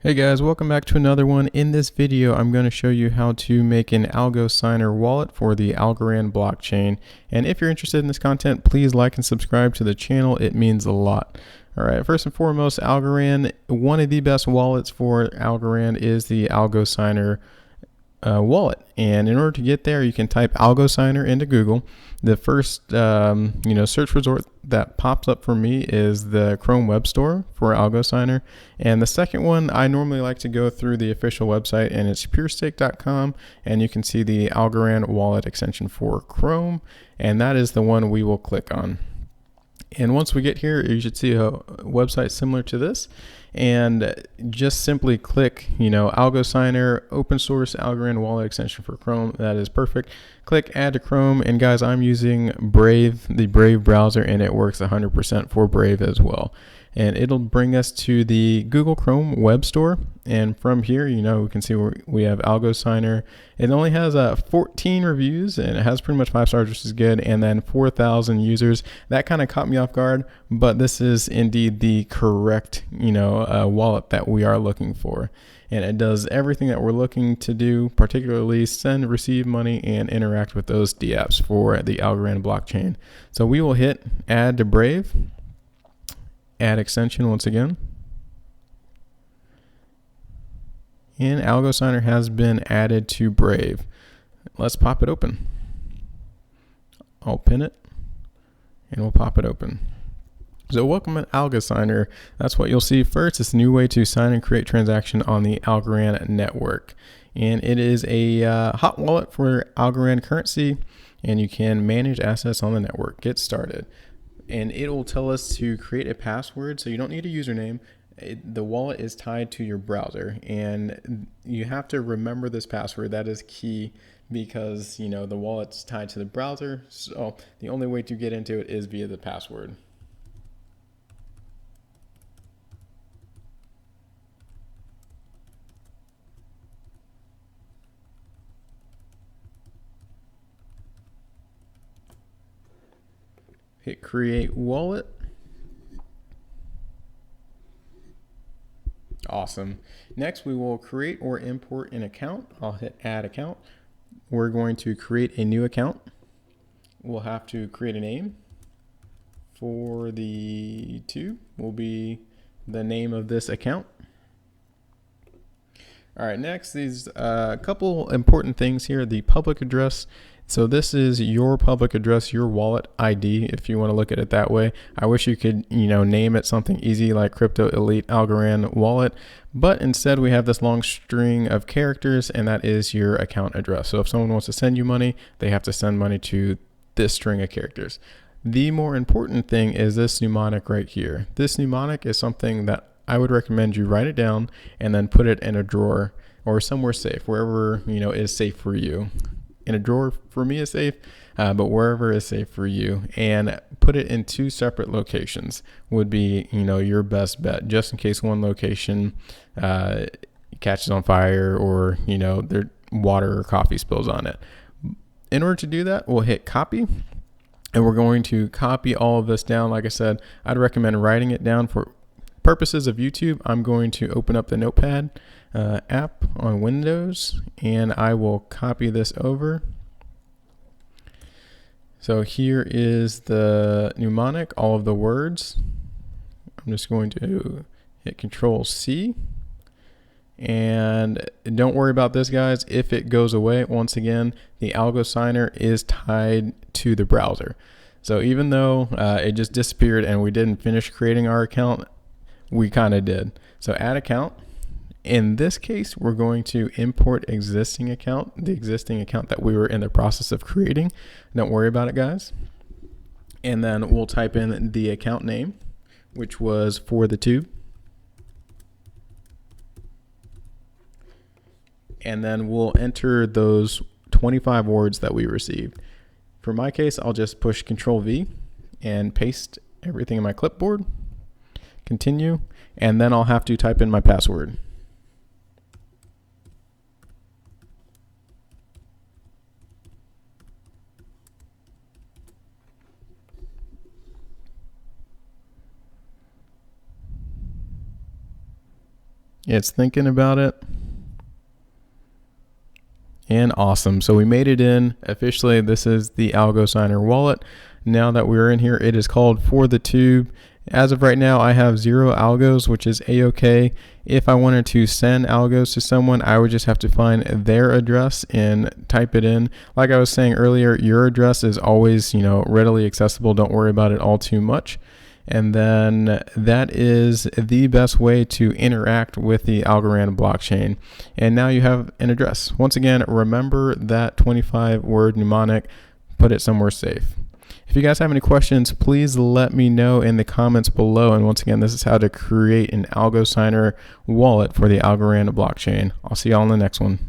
Hey guys, welcome back to another one. In this video, I'm going to show you how to make an AlgoSigner wallet for the Algorand blockchain. And if you're interested in this content, please like and subscribe to the channel. It means a lot. All right, first and foremost, Algorand, one of the best wallets for Algorand is the AlgoSigner wallet. And in order to get there, you can type AlgoSigner into Google. The first search result that pops up for me is the Chrome Web Store for AlgoSigner. And the second one, I normally like to go through the official website, and it's purestake.com, and you can see the Algorand wallet extension for Chrome, and that is the one we will click on. And once we get here, you should see a website similar to this, and just simply click, AlgoSigner, open source Algorand wallet extension for Chrome. That is perfect. Click add to Chrome, and guys, I'm using Brave, the Brave browser, and it works 100% for Brave as well. And it'll bring us to the Google Chrome web store. And from here, we can see we have AlgoSigner. It only has 14 reviews, and it has pretty much 5 stars, which is good. And then 4,000 users. That kind of caught me off guard, but this is indeed the correct, wallet that we are looking for. And it does everything that we're looking to do, particularly send, receive money, and interact with those dApps for the Algorand blockchain. So we will hit add to Brave. Add extension once again. And AlgoSigner has been added to Brave. Let's pop it open. I'll pin it and we'll pop it open. So welcome to AlgoSigner. That's what you'll see first. It's a new way to sign and create transaction on the Algorand network. And it is a hot wallet for Algorand currency, and you can manage assets on the network. Get started. And it will tell us to create a password, so you don't need a username. The wallet is tied to your browser, and you have to remember this password. That is key because the wallet's tied to the browser, so the only way to get into it is via the password. Hit create wallet. Awesome. Next, we will create or import an account. I'll hit add account. We're going to create a new account. We'll have to create a name. For the two will be the name of this account. All right, next, these couple important things here. The public address. So this is your public address, your wallet ID, if you want to look at it that way. I wish you could, name it something easy like Crypto Elite Algorand Wallet, but instead we have this long string of characters, and that is your account address. So if someone wants to send you money, they have to send money to this string of characters. The more important thing is this mnemonic right here. This mnemonic is something that I would recommend you write it down and then put it in a drawer or somewhere safe, wherever is safe for you. In a drawer for me is safe, but wherever is safe for you, and put it in 2 separate locations would be your best bet, just in case one location catches on fire or there water or coffee spills on it. In order to do that, we'll hit copy, and we're going to copy all of this down. Like I said, I'd recommend writing it down. For purposes of YouTube, I'm going to open up the Notepad app on Windows, and I will copy this over. So here is the mnemonic, all of the words. I'm just going to hit Control C, and don't worry about this, guys. If it goes away, once again, the AlgoSigner is tied to the browser. So even though it just disappeared and we didn't finish creating our account, we kind of did. So add account. In this case, we're going to import existing account, the existing account that we were in the process of creating. Don't worry about it, guys. And then we'll type in the account name, which was for the two. And then we'll enter those 25 words that we received. For my case, I'll just push Control V and paste everything in my clipboard. Continue, and then I'll have to type in my password. It's thinking about it. And awesome. So we made it in officially. This is the AlgoSigner wallet. Now that we're in here, it is called For the Tube. As of right now, I have 0 algos, which is a-okay. If I wanted to send algos to someone, I would just have to find their address and type it in. Like I was saying earlier, your address is always, readily accessible. Don't worry about it all too much. And then that is the best way to interact with the Algorand blockchain. And now you have an address. Once again, remember that 25-word mnemonic, put it somewhere safe. If you guys have any questions, please let me know in the comments below. And once again, this is how to create an AlgoSigner wallet for the Algorand blockchain. I'll see y'all in the next one.